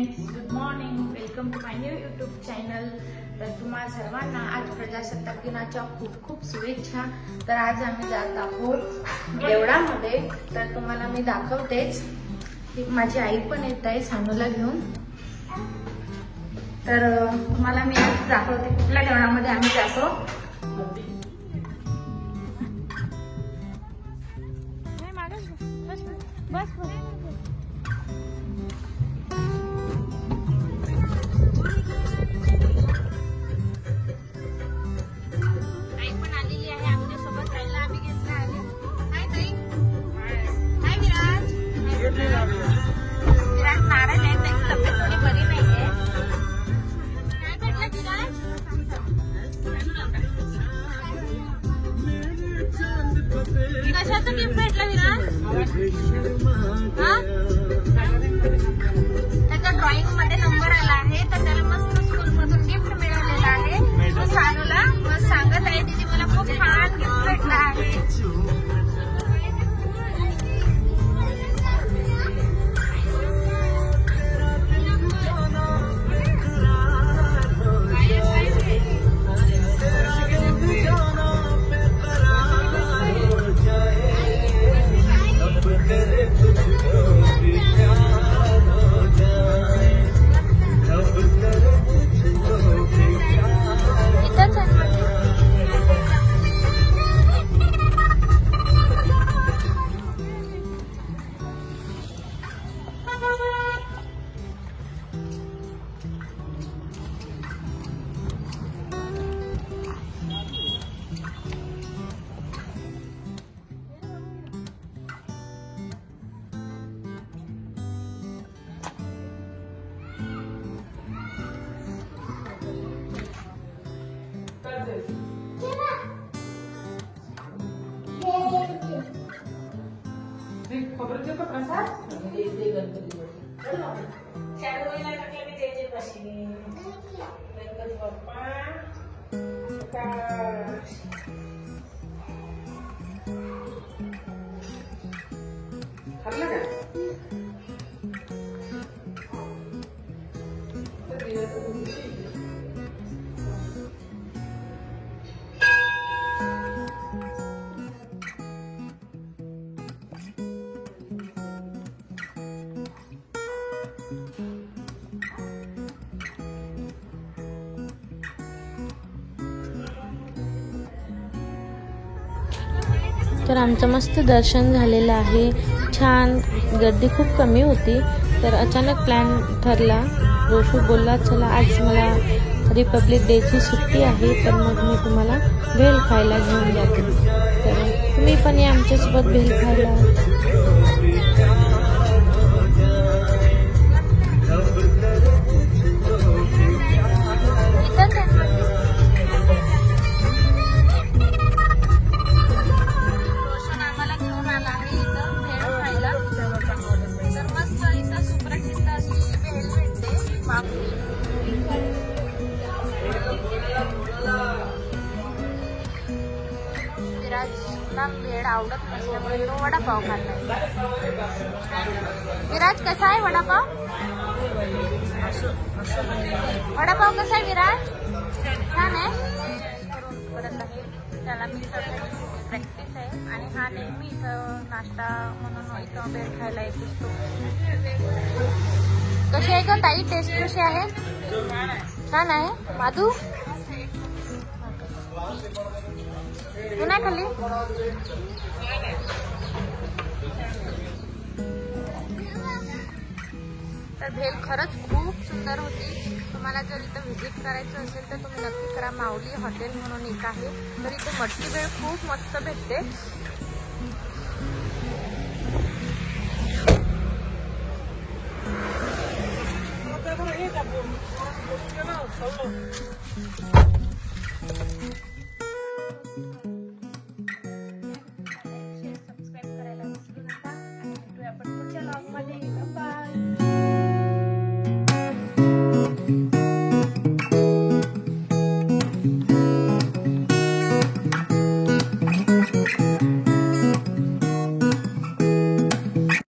Friends, good morning. Welcome to my new YouTube channel. तर तुम्हा सर्वांना आज प्रजासत्ताक दिनाच्या खूप खूप शुभेच्छा. तर आज आम्ही जात आहोत देवळामध्ये. तर तुम्हाला मी दाखवतेच. माझी आई पण येत आहे सानूला घेऊन. तर तुम्हाला मी आज दाखवते कुठल्या देवळामध्ये आम्ही जातो. बस आई पण आलेली आहे आमच्या सोबत राहायला. आम्ही घेतला आले. हाय ताई. हाय विराज. विराज नाराज आहे. त्याची तब्येत थोडी बरी नाहीये. काय भेटलं विराज? कशाचं गिफ्ट भेटलं विराज? त्याचा ड्रॉइंग मध्ये नंबर आला आहे. तर त्याला मस्त स्कूल मधून गिफ्ट मिळालेलं आहे. तो सानूला मग सांगत आहे दीदी मला खूप छान गिफ्ट भेटलं आहे. तर आमचं मस्त दर्शन झालेलं आहे. छान, गर्दी खूप कमी होती. तर अचानक प्लॅन ठरला. रोशू बोलला चला आज मला रिपब्लिक डेची सुट्टी आहे तर मग मी तुम्हाला भेल खायला घेऊन जाते. तर तुम्ही पण या आमच्यासोबत भेल खायला. विराजला भेळ आवडत नसल्यामुळे तो वडापाव खाल्ला. विराज कसा आहे वडापाव? वडापाव कसा आहे विराज? छान आहे. त्याला मी प्रॅक्टिस आहे आणि हा नेहमी इथं नाश्ता म्हणून इथं भेळ खायला येत असतो. कशी आहे का ताई? टेस्ट कशी आहे? छान आहे. माधू तू नाही खाल्ली? तर भेल खरंच खूप सुंदर होती. तुम्हाला जर इथं व्हिजिट करायचं असेल तर तुम्ही नक्की करा. माऊली हॉटेल म्हणून एक आहे. तर इथे मटकी भेळ खूप मस्त भेटते.